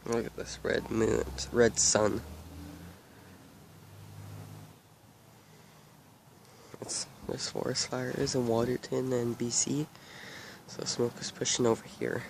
Look at this red moon, red sun. There's forest fires in Waterton and BC, so smoke is pushing over here.